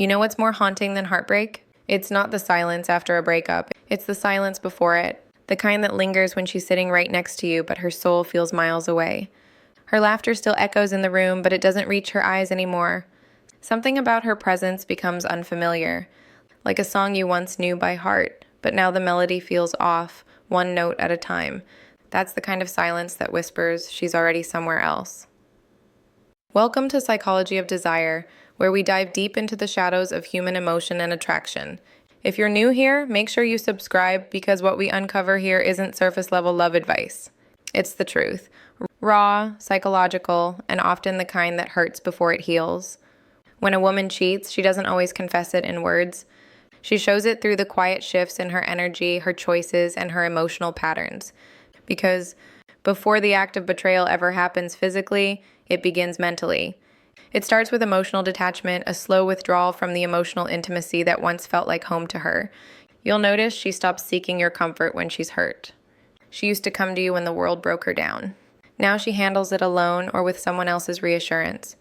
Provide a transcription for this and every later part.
You know what's more haunting than heartbreak? It's not the silence after a breakup. It's the silence before it. The kind that lingers when she's sitting right next to you, but her soul feels miles away. Her laughter still echoes in the room, but it doesn't reach her eyes anymore. Something about her presence becomes unfamiliar, like a song you once knew by heart, but now the melody feels off, one note at a time. That's the kind of silence that whispers she's already somewhere else. Welcome to Psychology of Desire, where we dive deep into the shadows of human emotion and attraction. If you're new here, make sure you subscribe because what we uncover here isn't surface-level love advice. It's the truth. Raw, psychological, and often the kind that hurts before it heals. When a woman cheats, she doesn't always confess it in words. She shows it through the quiet shifts in her energy, her choices, and her emotional patterns. Because before the act of betrayal ever happens physically, it begins mentally. It starts with emotional detachment, a slow withdrawal from the emotional intimacy that once felt like home to her. You'll notice she stops seeking your comfort when she's hurt. She used to come to you when the world broke her down. Now she handles it alone or with someone else's reassurance.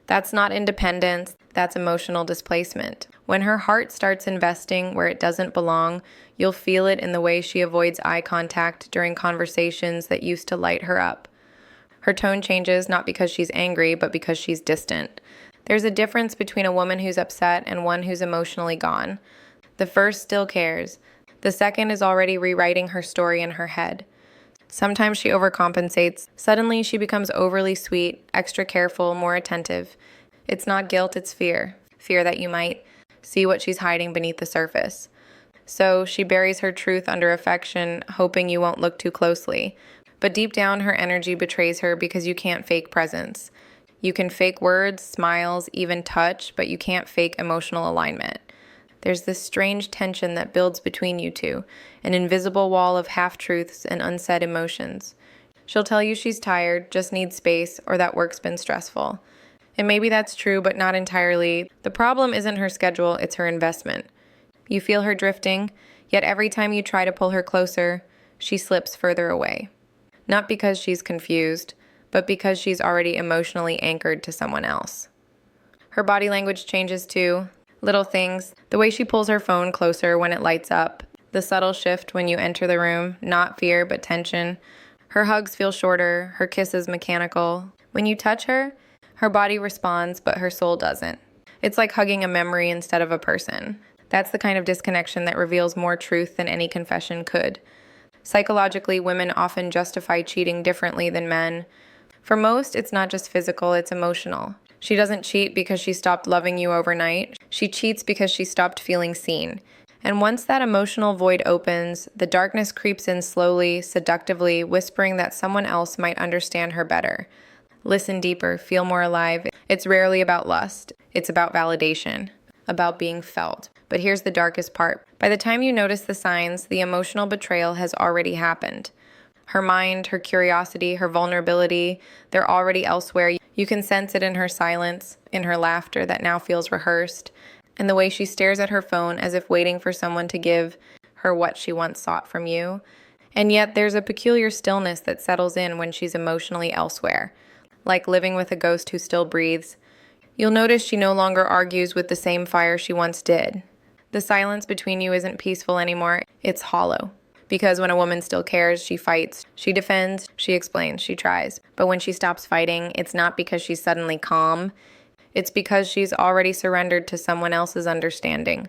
That's not independence, that's emotional displacement. When her heart starts investing where it doesn't belong, you'll feel it in the way she avoids eye contact during conversations that used to light her up. Her tone changes not because she's angry, but because she's distant. There's a difference between a woman who's upset and one who's emotionally gone. The first still cares. The second is already rewriting her story in her head. Sometimes she overcompensates. Suddenly she becomes overly sweet, extra careful, more attentive. It's not guilt, it's fear. Fear that you might see what she's hiding beneath the surface. So she buries her truth under affection, hoping you won't look too closely. But deep down, her energy betrays her because you can't fake presence. You can fake words, smiles, even touch, but you can't fake emotional alignment. There's this strange tension that builds between you two, an invisible wall of half-truths and unsaid emotions. She'll tell you she's tired, just needs space, or that work's been stressful. And maybe that's true, but not entirely. The problem isn't her schedule, it's her investment. You feel her drifting, yet every time you try to pull her closer, she slips further away. Not because she's confused, but because she's already emotionally anchored to someone else. Her body language changes too. Little things, the way she pulls her phone closer when it lights up, the subtle shift when you enter the room, not fear but tension. Her hugs feel shorter, her kisses mechanical. When you touch her, her body responds, but her soul doesn't. It's like hugging a memory instead of a person. That's the kind of disconnection that reveals more truth than any confession could. Psychologically, women often justify cheating differently than men. For most, it's not just physical, it's emotional. She doesn't cheat because she stopped loving you overnight. She cheats because she stopped feeling seen. And once that emotional void opens, the darkness creeps in slowly, seductively, whispering that someone else might understand her better. Listen deeper, feel more alive. It's rarely about lust. It's about validation, about being felt. But here's the darkest part. By the time you notice the signs, the emotional betrayal has already happened. Her mind, her curiosity, her vulnerability, they're already elsewhere. You can sense it in her silence, in her laughter that now feels rehearsed, in the way she stares at her phone as if waiting for someone to give her what she once sought from you. And yet there's a peculiar stillness that settles in when she's emotionally elsewhere, like living with a ghost who still breathes. You'll notice she no longer argues with the same fire she once did. The silence between you isn't peaceful anymore, it's hollow. Because when a woman still cares, she fights, she defends, she explains, she tries. But when she stops fighting, it's not because she's suddenly calm. It's because she's already surrendered to someone else's understanding.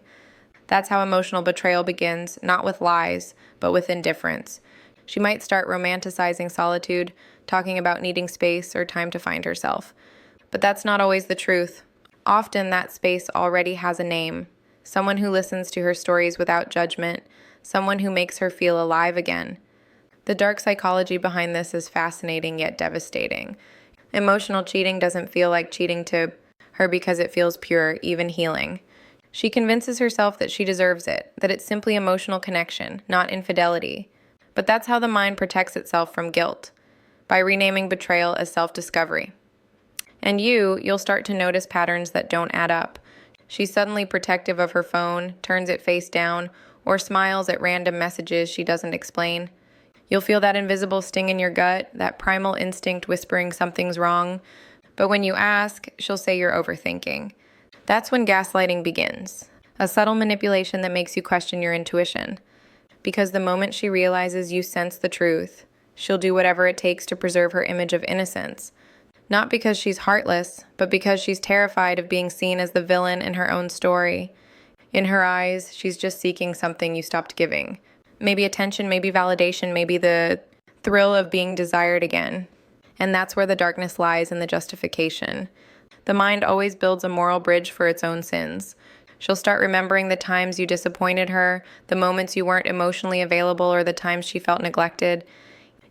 That's how emotional betrayal begins, not with lies, but with indifference. She might start romanticizing solitude, talking about needing space or time to find herself. But that's not always the truth. Often that space already has a name. Someone who listens to her stories without judgment, someone who makes her feel alive again. The dark psychology behind this is fascinating yet devastating. Emotional cheating doesn't feel like cheating to her because it feels pure, even healing. She convinces herself that she deserves it, that it's simply emotional connection, not infidelity. But that's how the mind protects itself from guilt, by renaming betrayal as self-discovery. And you'll start to notice patterns that don't add up. She's suddenly protective of her phone, turns it face down, or smiles at random messages she doesn't explain. You'll feel that invisible sting in your gut, that primal instinct whispering something's wrong. But when you ask, she'll say you're overthinking. That's when gaslighting begins, a subtle manipulation that makes you question your intuition. Because the moment she realizes you sense the truth, she'll do whatever it takes to preserve her image of innocence. Not because she's heartless, but because she's terrified of being seen as the villain in her own story. In her eyes, she's just seeking something you stopped giving. Maybe attention, maybe validation, maybe the thrill of being desired again. And that's where the darkness lies in the justification. The mind always builds a moral bridge for its own sins. She'll start remembering the times you disappointed her, the moments you weren't emotionally available, or the times she felt neglected.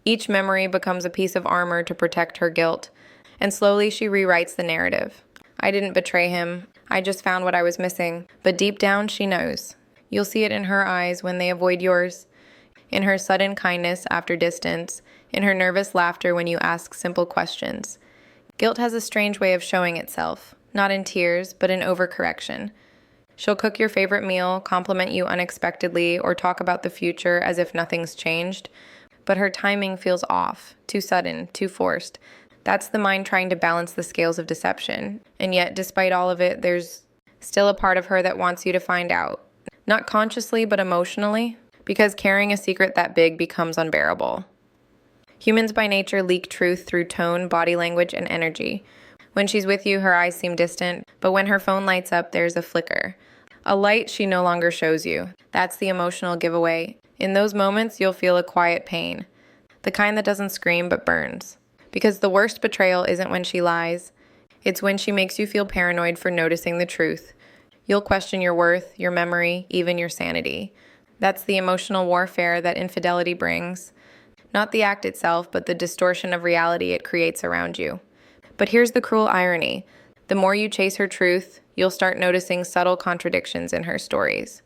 Each memory becomes a piece of armor to protect her guilt. And slowly she rewrites the narrative. I didn't betray him. I just found what I was missing. But deep down, she knows. You'll see it in her eyes when they avoid yours, in her sudden kindness after distance, in her nervous laughter when you ask simple questions. Guilt has a strange way of showing itself, not in tears, but in overcorrection. She'll cook your favorite meal, compliment you unexpectedly, or talk about the future as if nothing's changed. But her timing feels off, too sudden, too forced. That's the mind trying to balance the scales of deception. And yet, despite all of it, there's still a part of her that wants you to find out. Not consciously, but emotionally, because carrying a secret that big becomes unbearable. Humans by nature leak truth through tone, body language, and energy. When she's with you, her eyes seem distant, but when her phone lights up, there's a flicker. A light she no longer shows you. That's the emotional giveaway. In those moments, you'll feel a quiet pain. The kind that doesn't scream but burns. Because the worst betrayal isn't when she lies. It's when she makes you feel paranoid for noticing the truth. You'll question your worth, your memory, even your sanity. That's the emotional warfare that infidelity brings. Not the act itself, but the distortion of reality it creates around you. But here's the cruel irony. The more you chase her truth, you'll start noticing subtle contradictions in her stories.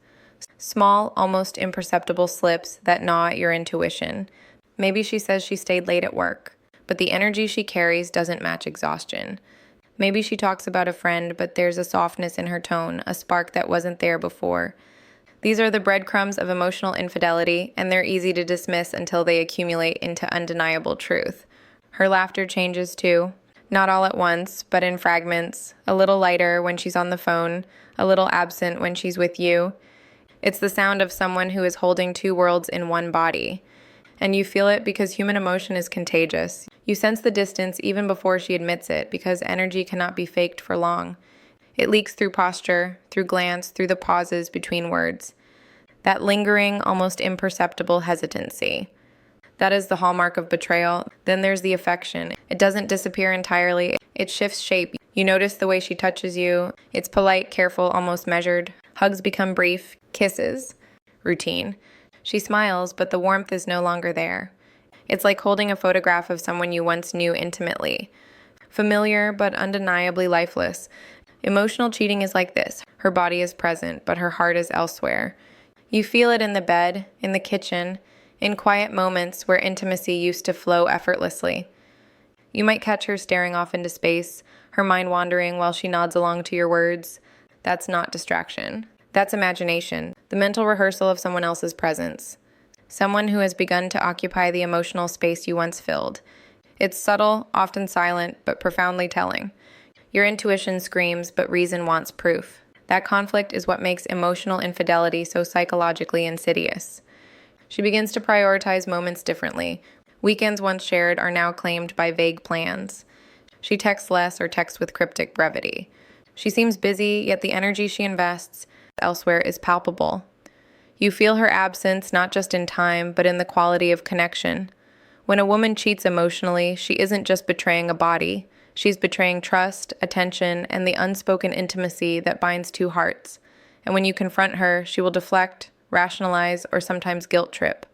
Small, almost imperceptible slips that gnaw at your intuition. Maybe she says she stayed late at work, but the energy she carries doesn't match exhaustion. Maybe she talks about a friend, but there's a softness in her tone, a spark that wasn't there before. These are the breadcrumbs of emotional infidelity, and they're easy to dismiss until they accumulate into undeniable truth. Her laughter changes too. Not all at once, but in fragments, a little lighter when she's on the phone, a little absent when she's with you. It's the sound of someone who is holding two worlds in one body. And you feel it because human emotion is contagious. You sense the distance even before she admits it, because energy cannot be faked for long. It leaks through posture, through glance, through the pauses between words. That lingering, almost imperceptible hesitancy. That is the hallmark of betrayal. Then there's the affection. It doesn't disappear entirely. It shifts shape. You notice the way she touches you. It's polite, careful, almost measured. Hugs become brief. Kisses. Routine. She smiles, but the warmth is no longer there. It's like holding a photograph of someone you once knew intimately. Familiar, but undeniably lifeless. Emotional cheating is like this. Her body is present, but her heart is elsewhere. You feel it in the bed, in the kitchen, in quiet moments where intimacy used to flow effortlessly. You might catch her staring off into space, her mind wandering while she nods along to your words. That's not distraction. That's imagination, the mental rehearsal of someone else's presence. Someone who has begun to occupy the emotional space you once filled. It's subtle, often silent, but profoundly telling. Your intuition screams, but reason wants proof. That conflict is what makes emotional infidelity so psychologically insidious. She begins to prioritize moments differently. Weekends once shared are now claimed by vague plans. She texts less or texts with cryptic brevity. She seems busy, yet the energy she invests elsewhere is palpable. You feel her absence not just in time, but in the quality of connection. When a woman cheats emotionally, she isn't just betraying a body. She's betraying trust, attention, and the unspoken intimacy that binds two hearts. And when you confront her, she will deflect, rationalize, or sometimes guilt trip.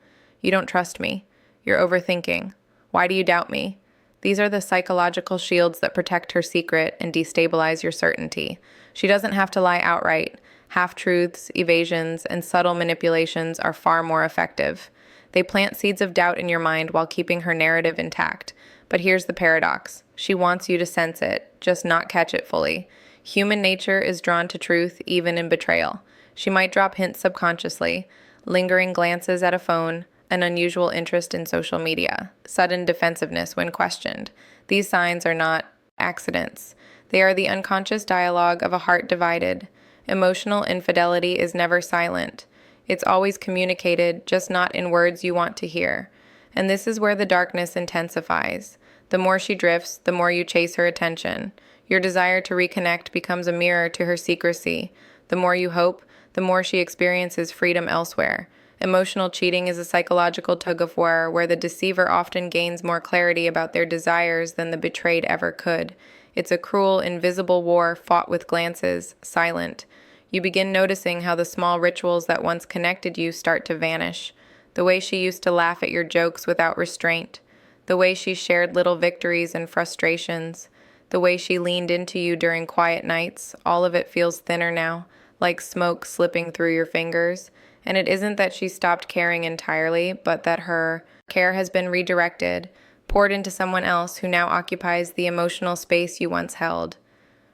You don't trust me. You're overthinking. Why do you doubt me? These are the psychological shields that protect her secret and destabilize your certainty. She doesn't have to lie outright. Half-truths, evasions, and subtle manipulations are far more effective. They plant seeds of doubt in your mind while keeping her narrative intact. But here's the paradox. She wants you to sense it, just not catch it fully. Human nature is drawn to truth even in betrayal. She might drop hints subconsciously, lingering glances at a phone, an unusual interest in social media, sudden defensiveness when questioned. These signs are not accidents. They are the unconscious dialogue of a heart divided. Emotional infidelity is never silent. It's always communicated, just not in words you want to hear. And this is where the darkness intensifies. The more she drifts, the more you chase her attention. Your desire to reconnect becomes a mirror to her secrecy. The more you hope, the more she experiences freedom elsewhere. Emotional cheating is a psychological tug-of-war where the deceiver often gains more clarity about their desires than the betrayed ever could. It's a cruel, invisible war fought with glances, silent. You begin noticing how the small rituals that once connected you start to vanish. The way she used to laugh at your jokes without restraint. The way she shared little victories and frustrations. The way she leaned into you during quiet nights. All of it feels thinner now, like smoke slipping through your fingers. And it isn't that she stopped caring entirely, but that her care has been redirected, poured into someone else who now occupies the emotional space you once held.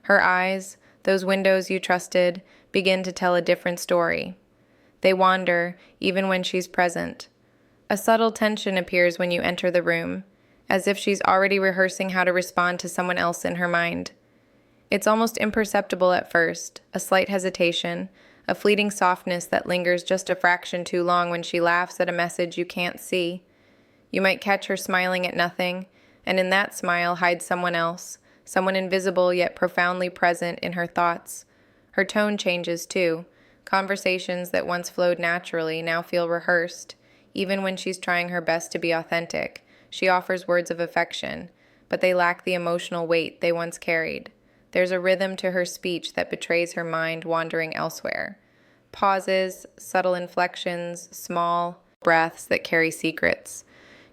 Her eyes, those windows you trusted, begin to tell a different story. They wander, even when she's present. A subtle tension appears when you enter the room, as if she's already rehearsing how to respond to someone else in her mind. It's almost imperceptible at first, a slight hesitation, a fleeting softness that lingers just a fraction too long when she laughs at a message you can't see. You might catch her smiling at nothing, and in that smile hides someone else, someone invisible yet profoundly present in her thoughts. Her tone changes too. Conversations that once flowed naturally now feel rehearsed. Even when she's trying her best to be authentic, she offers words of affection, but they lack the emotional weight they once carried. There's a rhythm to her speech that betrays her mind wandering elsewhere. Pauses, subtle inflections, small breaths that carry secrets.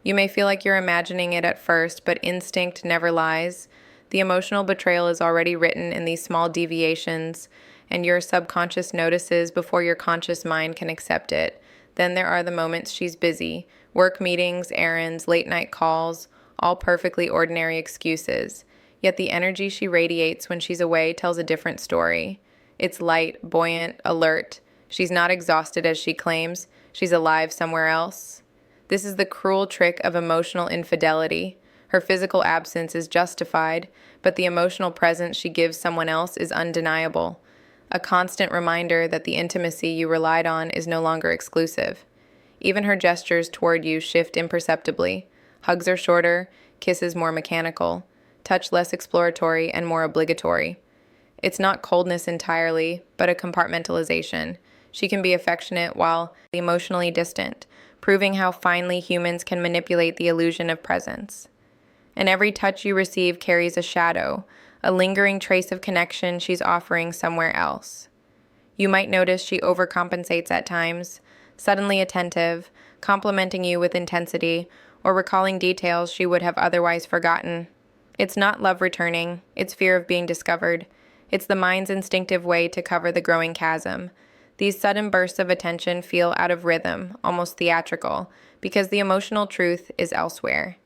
You may feel like you're imagining it at first, but instinct never lies. The emotional betrayal is already written in these small deviations, and your subconscious notices before your conscious mind can accept it. Then there are the moments she's busy, work meetings, errands, late-night calls, all perfectly ordinary excuses. Yet the energy she radiates when she's away tells a different story. It's light, buoyant, alert. She's not exhausted as she claims. She's alive somewhere else. This is the cruel trick of emotional infidelity. Her physical absence is justified, but the emotional presence she gives someone else is undeniable. A constant reminder that the intimacy you relied on is no longer exclusive. Even her gestures toward you shift imperceptibly. Hugs are shorter, kisses more mechanical, touch less exploratory and more obligatory. It's not coldness entirely, but a compartmentalization. She can be affectionate while emotionally distant, proving how finely humans can manipulate the illusion of presence. And every touch you receive carries a shadow, a lingering trace of connection she's offering somewhere else. You might notice she overcompensates at times, suddenly attentive, complimenting you with intensity, or recalling details she would have otherwise forgotten. It's not love returning, it's fear of being discovered. It's the mind's instinctive way to cover the growing chasm. These sudden bursts of attention feel out of rhythm, almost theatrical, because the emotional truth is elsewhere.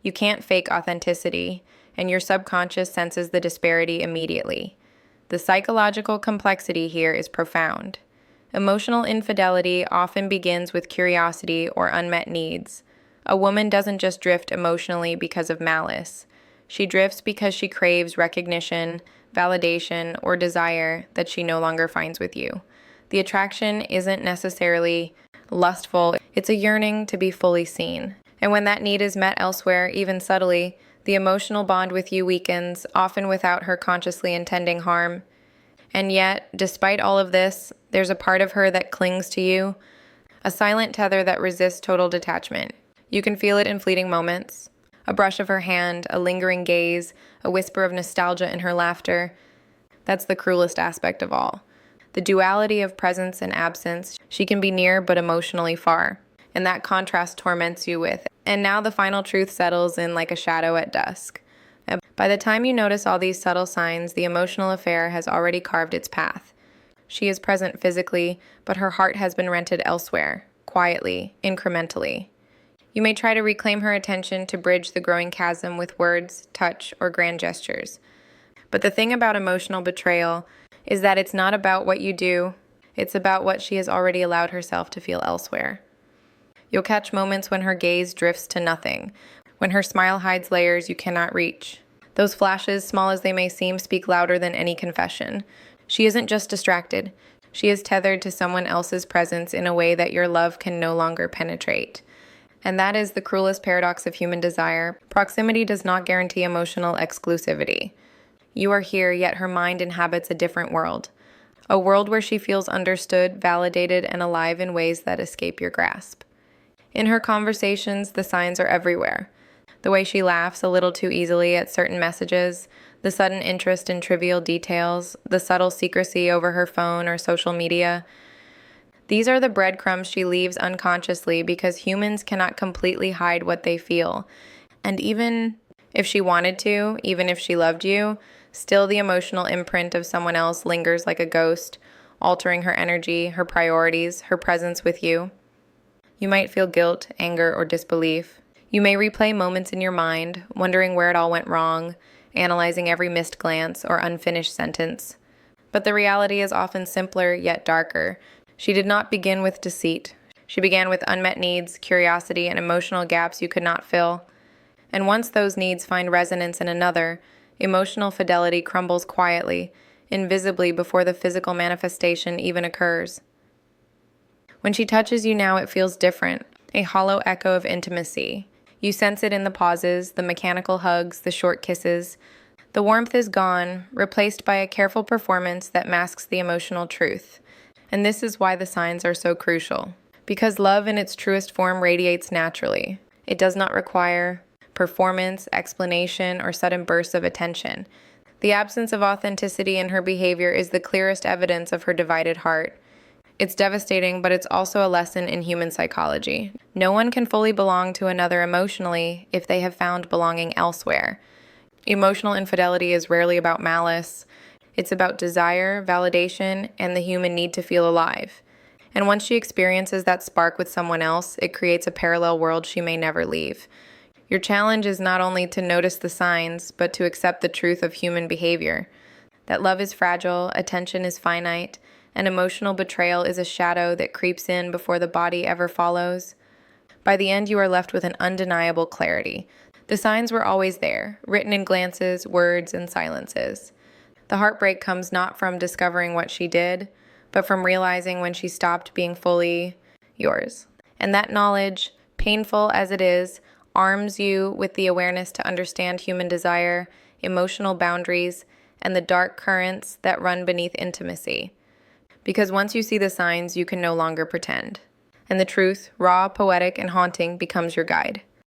You can't fake authenticity, and your subconscious senses the disparity immediately. The psychological complexity here is profound. Emotional infidelity often begins with curiosity or unmet needs. A woman doesn't just drift emotionally because of malice. She drifts because she craves recognition, validation, or desire that she no longer finds with you. The attraction isn't necessarily lustful, it's a yearning to be fully seen. And when that need is met elsewhere, even subtly, the emotional bond with you weakens, often without her consciously intending harm. And yet, despite all of this, there's a part of her that clings to you, a silent tether that resists total detachment. You can feel it in fleeting moments. A brush of her hand, a lingering gaze, a whisper of nostalgia in her laughter. That's the cruelest aspect of all. The duality of presence and absence. She can be near but emotionally far. And that contrast torments you with. And now the final truth settles in like a shadow at dusk. By the time you notice all these subtle signs, the emotional affair has already carved its path. She is present physically, but her heart has been rented elsewhere, quietly, incrementally. You may try to reclaim her attention to bridge the growing chasm with words, touch, or grand gestures. But the thing about emotional betrayal is that it's not about what you do, it's about what she has already allowed herself to feel elsewhere. You'll catch moments when her gaze drifts to nothing, when her smile hides layers you cannot reach. Those flashes, small as they may seem, speak louder than any confession. She isn't just distracted. She is tethered to someone else's presence in a way that your love can no longer penetrate. And that is the cruelest paradox of human desire. Proximity does not guarantee emotional exclusivity. You are here, yet her mind inhabits a different world. A world where she feels understood, validated, and alive in ways that escape your grasp. In her conversations, the signs are everywhere. The way she laughs a little too easily at certain messages, the sudden interest in trivial details, the subtle secrecy over her phone or social media. These are the breadcrumbs she leaves unconsciously because humans cannot completely hide what they feel. And even if she wanted to, even if she loved you, still the emotional imprint of someone else lingers like a ghost, altering her energy, her priorities, her presence with you. You might feel guilt, anger, or disbelief. You may replay moments in your mind, wondering where it all went wrong, analyzing every missed glance or unfinished sentence. But the reality is often simpler yet darker. She did not begin with deceit. She began with unmet needs, curiosity, and emotional gaps you could not fill. And once those needs find resonance in another, emotional fidelity crumbles quietly, invisibly before the physical manifestation even occurs. When she touches you now, it feels different, a hollow echo of intimacy. You sense it in the pauses, the mechanical hugs, the short kisses. The warmth is gone, replaced by a careful performance that masks the emotional truth. And this is why the signs are so crucial. Because love in its truest form radiates naturally. It does not require performance, explanation, or sudden bursts of attention. The absence of authenticity in her behavior is the clearest evidence of her divided heart. It's devastating, but it's also a lesson in human psychology. No one can fully belong to another emotionally if they have found belonging elsewhere. Emotional infidelity is rarely about malice. It's about desire, validation, and the human need to feel alive. And once she experiences that spark with someone else, it creates a parallel world she may never leave. Your challenge is not only to notice the signs, but to accept the truth of human behavior. That love is fragile, attention is finite, and emotional betrayal is a shadow that creeps in before the body ever follows. By the end, you are left with an undeniable clarity. The signs were always there, written in glances, words, and silences. The heartbreak comes not from discovering what she did, but from realizing when she stopped being fully yours. And that knowledge, painful as it is, arms you with the awareness to understand human desire, emotional boundaries, and the dark currents that run beneath intimacy. Because once you see the signs, you can no longer pretend. And the truth, raw, poetic, and haunting, becomes your guide.